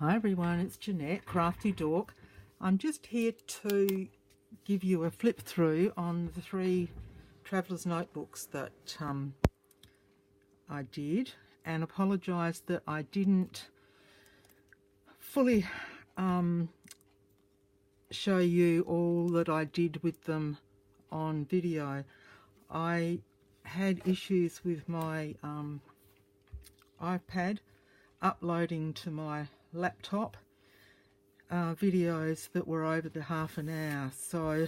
Hi everyone, it's Jeanette, Crafty Dork. I'm just here to give you a flip through on the 3 traveller's notebooks that I did, and apologise that I didn't fully show you all that I did with them on video. I had issues with my iPad uploading to my laptop videos that were over the half an hour, so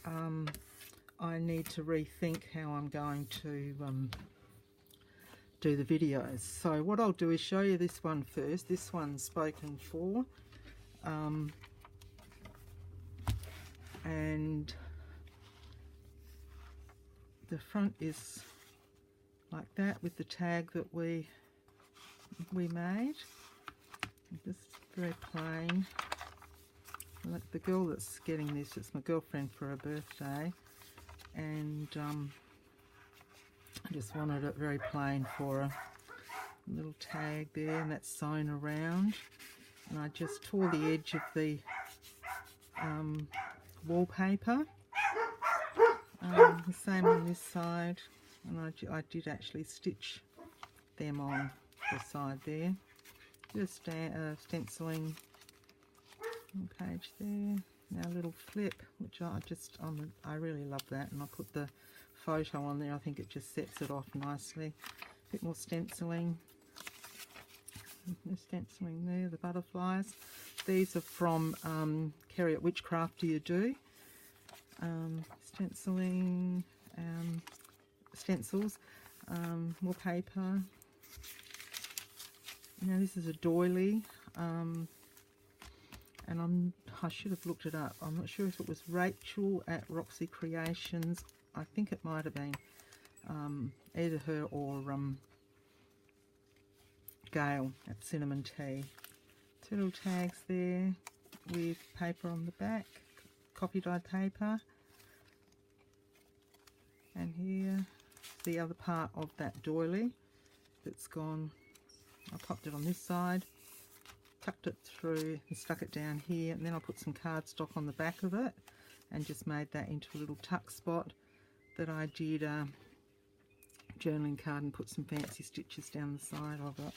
I need to rethink how I'm going to do the videos. So what I'll do is show you this one first. This one's spoken for, and the front is like that with the tag that we made. Just very plain. Like the girl that's getting this, it's my girlfriend for her birthday, and I just wanted it very plain for her. A little tag there, and that's sewn around, and I just tore the edge of the wallpaper. The same on this side, and I did actually stitch them on the side there. Just stenciling on page there. Now a little flip, which I really love that, and I put the photo on there. I think it just sets it off nicely. A bit more stenciling. The stenciling there, the butterflies. These are from Kerry at Witchcraft Do You Do. Stenciling, stencils, more paper. Now this is a doily, and I should have looked it up. I'm not sure if it was Rachel at Roxy Creations. I think it might have been either her or Gail at Cinnamon Tea. 2 little tags there with paper on the back, copy dyed paper, and here the other part of that doily that's gone. I popped it on this side, tucked it through and stuck it down here, and then I put some cardstock on the back of it and just made that into a little tuck spot that I did a journaling card and put some fancy stitches down the side of it.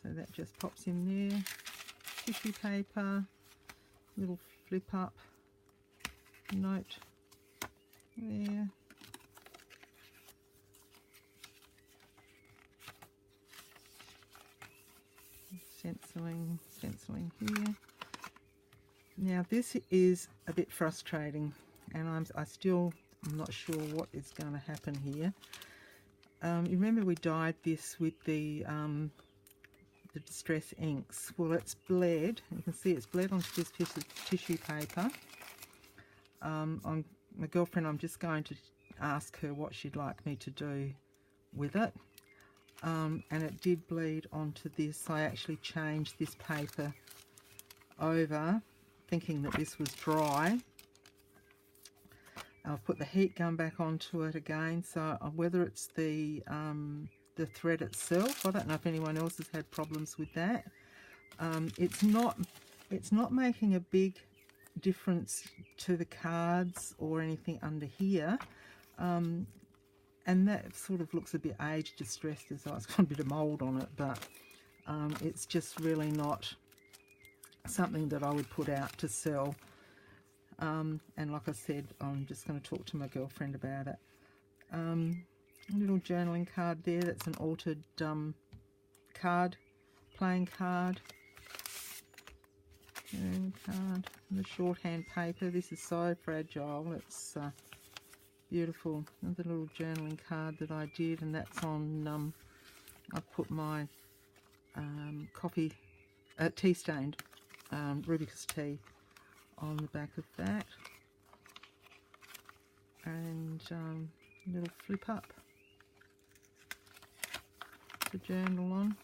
So that just pops in there. Tissue paper, little flip up note there. Stenciling here. Now this is a bit frustrating, and I'm not sure what is going to happen here. You remember we dyed this with the distress inks. Well, it's bled. You can see it's bled onto this piece of tissue paper. On my girlfriend, I'm just going to ask her what she'd like me to do with it. And it did bleed onto this. I actually changed this paper over thinking that this was dry. I've put the heat gun back onto it again, so whether it's the thread itself, I don't know if anyone else has had problems with that. It's not making a big difference to the cards or anything under here. And that sort of looks a bit age distressed, as though it's got a bit of mould on it, but it's just really not something that I would put out to sell. And like I said, I'm just going to talk to my girlfriend about it. A little journaling card there, that's an altered card, playing card. Card, the shorthand paper. This is so fragile, it's beautiful. Another little journaling card that I did, and that's on, I put my coffee, tea stained Rubik's tea on the back of that, and a little flip up the journal on,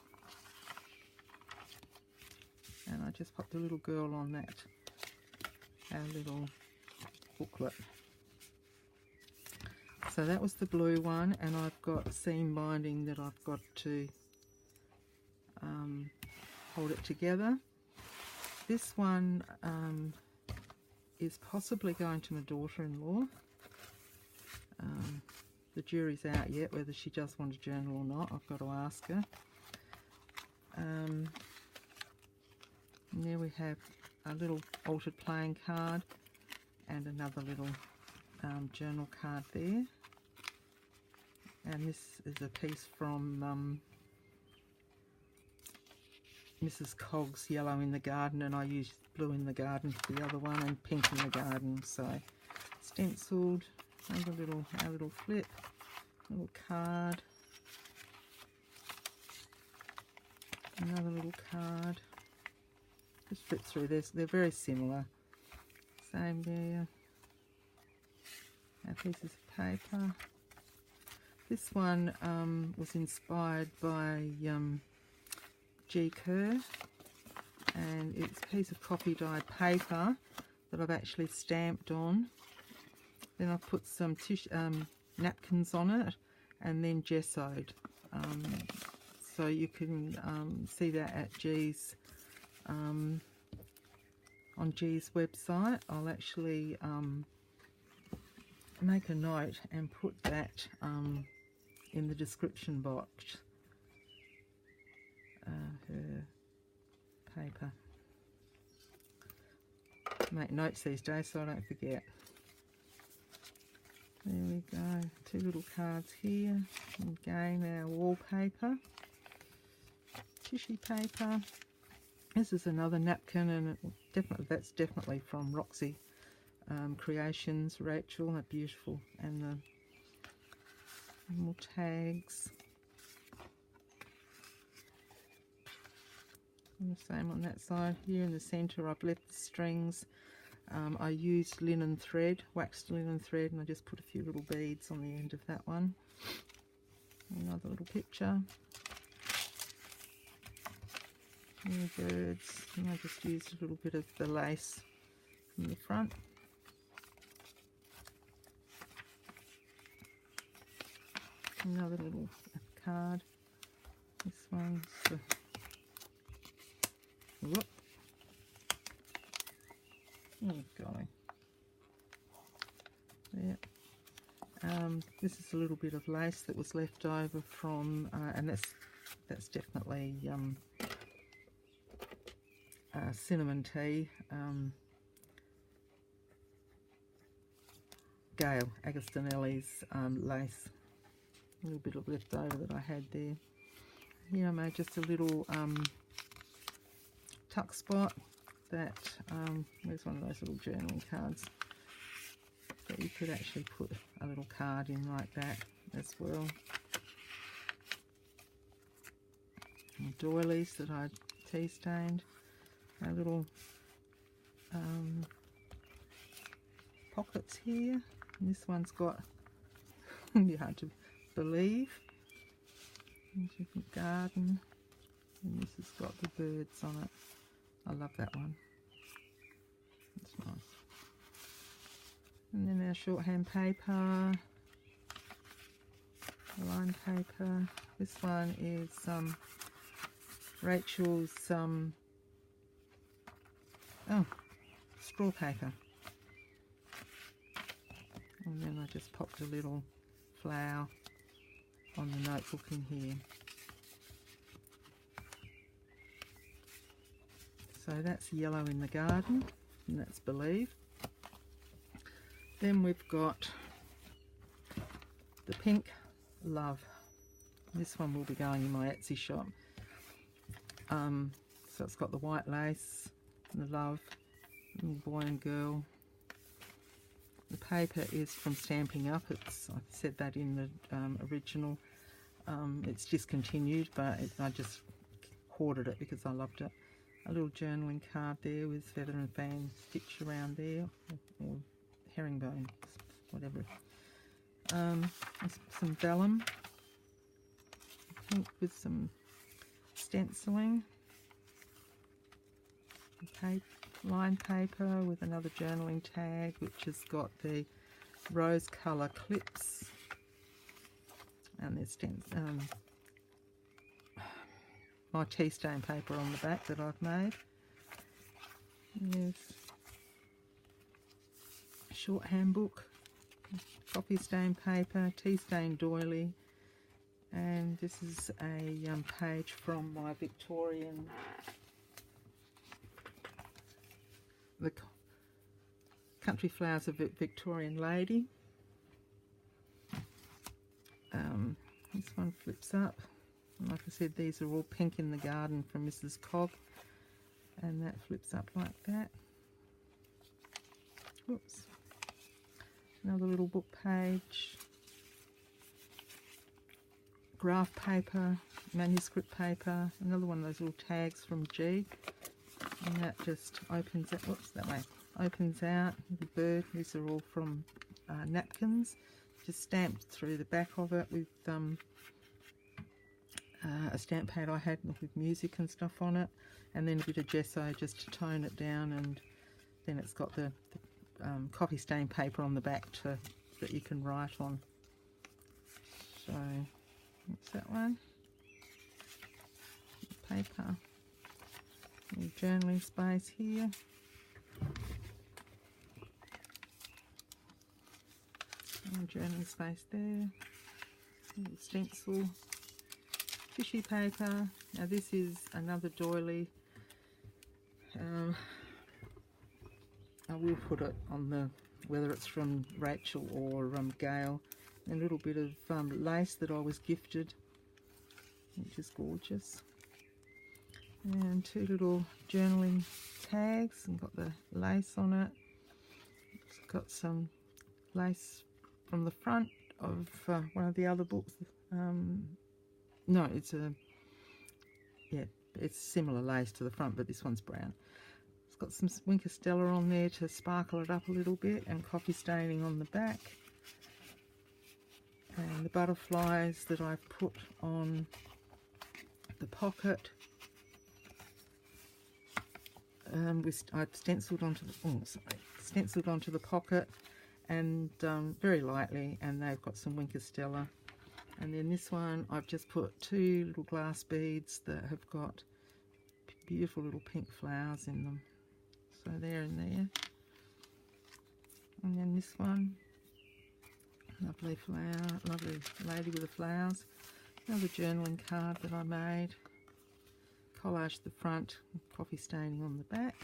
and I just popped a little girl on that, our little booklet. So that was the blue one, and I've got seam binding that I've got to hold it together. This one is possibly going to my daughter-in-law. The jury's out yet whether she does want a journal or not. I've got to ask her. And there we have a little altered playing card and another little journal card there. And this is a piece from Mrs. Cogg's Yellow in the Garden, and I used blue in the garden for the other one and pink in the garden. So stenciled, our little flip, little card, another little card. Just flip through this. They're very similar. Same there. Our pieces of paper. This one was inspired by G. Kerr, and it's a piece of coffee dyed paper that I've actually stamped on. Then I've put some napkins on it and then gessoed. So you can see that at G's, on G's website. I'll actually make a note and put that in the description box. Her paper. Make notes these days so I don't forget. There we go, 2 little cards here. Again, our wallpaper, tissue paper. This is another napkin, and that's definitely from Roxy Creations, Rachel. They're beautiful, and the little tags. And the same on that side. Here in the centre, I've left the strings. I used linen thread, waxed linen thread, and I just put a few little beads on the end of that one. Another little picture. Little birds, and I just used a little bit of the lace from the front. Another little card. This one's whoop. Oh golly. There. This is a little bit of lace that was left over from, and that's definitely cinnamon tea. Gail Agostinelli's lace. A little bit of leftover that I had there. Here I made just a little tuck spot. That there's one of those little journaling cards that you could actually put a little card in like that as well. And doilies that I tea stained. Our little pockets here. And this one's got, it'd be hard to believe, different garden, and this has got the birds on it. I love that one. It's nice. And then our shorthand paper, line paper. This one is Rachel's straw paper. And then I just popped a little flower on the notebook in here. So that's Yellow in the Garden, and that's Believe. Then we've got the Pink Love. This one will be going in my Etsy shop. So it's got the white lace, the love, little boy and girl. The paper is from Stamping Up. It's, I said that in the original. It's discontinued, but I just hoarded it because I loved it. A little journaling card there with feather and fan stitch around there, or herringbone, whatever. Some vellum, pink with some stenciling, line paper with another journaling tag, which has got the rose colour clips, and there's my tea stain paper on the back that I've made. Yes. Short handbook, coffee stain paper, tea stain doily, and this is a page from my Victorian, the Country Flowers of Victorian Lady. This one flips up. And like I said, these are all pink in the garden from Mrs. Cog, and that flips up like that. Oops. Another little book page. Graph paper, manuscript paper, another one of those little tags from G, and that just opens out. Whoops, that way. Opens out. The bird. These are all from napkins, just stamped through the back of it with a stamp pad I had with music and stuff on it, and then a bit of gesso just to tone it down, and then it's got the coffee stain paper on the back that you can write on. So what's that one? Paper. Journaling space here. Journaling space there. Little stencil. Tissue paper. Now this is another doily. I will put it on the, whether it's from Rachel or Gail. A little bit of lace that I was gifted, which is gorgeous. And two little journaling tags, and got the lace on it. It's got some lace from the front of one of the other books. No, it's similar lace to the front, but this one's brown. It's got some Winker Stella on there to sparkle it up a little bit, and coffee staining on the back. And the butterflies that I've put on the pocket. I've stenciled onto the pocket, and very lightly, and they've got some Winker Stella. And then this one, I've just put two little glass beads that have got beautiful little pink flowers in them. So there and there. And then this one, lovely flower, lovely lady with the flowers. Another journaling card that I made. Collaged the front, coffee staining on the back.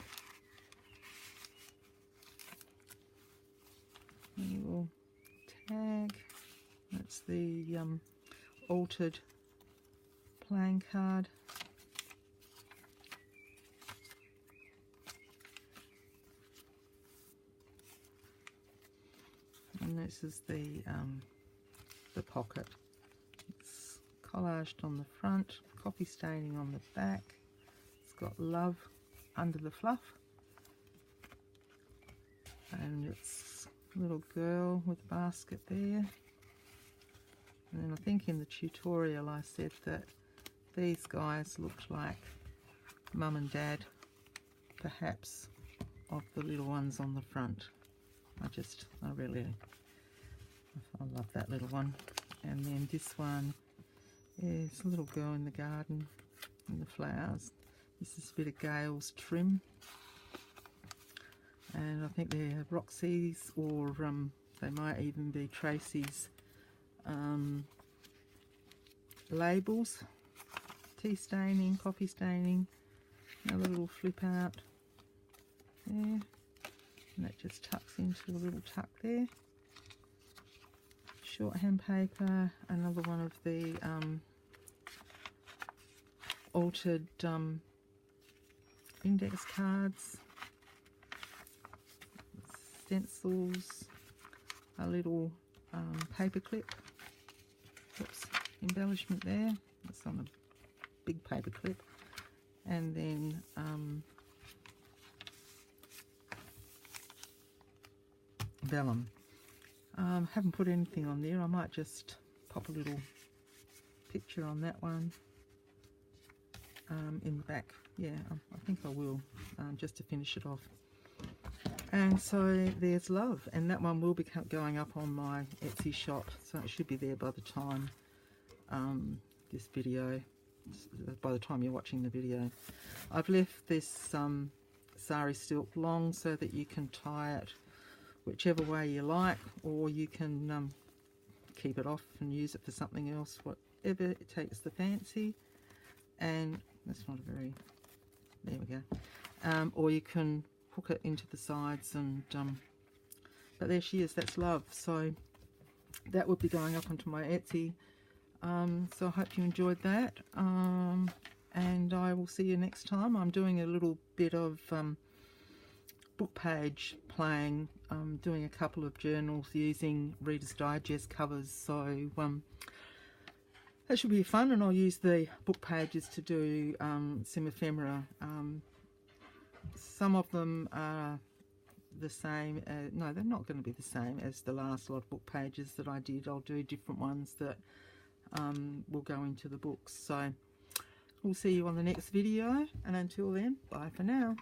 A little tag. That's the altered playing card. And this is the pocket. It's collaged on the front, coffee staining on the back. It's got love under the fluff. And it's a little girl with a basket there. And then I think in the tutorial I said that these guys looked like Mum and Dad, perhaps, of the little ones on the front. I love that little one. And then this one is a little girl in the garden in the flowers. This is a bit of Gail's trim. And I think they're Roxy's, or they might even be Tracy's labels. Tea staining, coffee staining, another little flip out there, and that just tucks into a little tuck there. Shorthand paper, another one of the altered index cards, stencils, a little paper clip. Oops, embellishment there. That's on a big paper clip. And then vellum. Haven't put anything on there. I might just pop a little picture on that one in the back. Yeah, I think I will, just to finish it off. And so there's love, and that one will be going up on my Etsy shop, so it should be there by the time this video, by the time you're watching the video. I've left this some sari silk long so that you can tie it whichever way you like, or you can keep it off and use it for something else, whatever it takes the fancy. And that's not a very, there we go. Or you can hook it into the sides, and but there she is, that's Love. So that would be going up onto my Etsy. So I hope you enjoyed that, and I will see you next time. I'm doing a little bit of book page playing, doing a couple of journals using Reader's Digest covers, so that should be fun, and I'll use the book pages to do some ephemera. Some of them are the same, no, they're not going to be the same as the last lot of book pages that I did. I'll do different ones that will go into the books. So we'll see you on the next video, and until then, bye for now.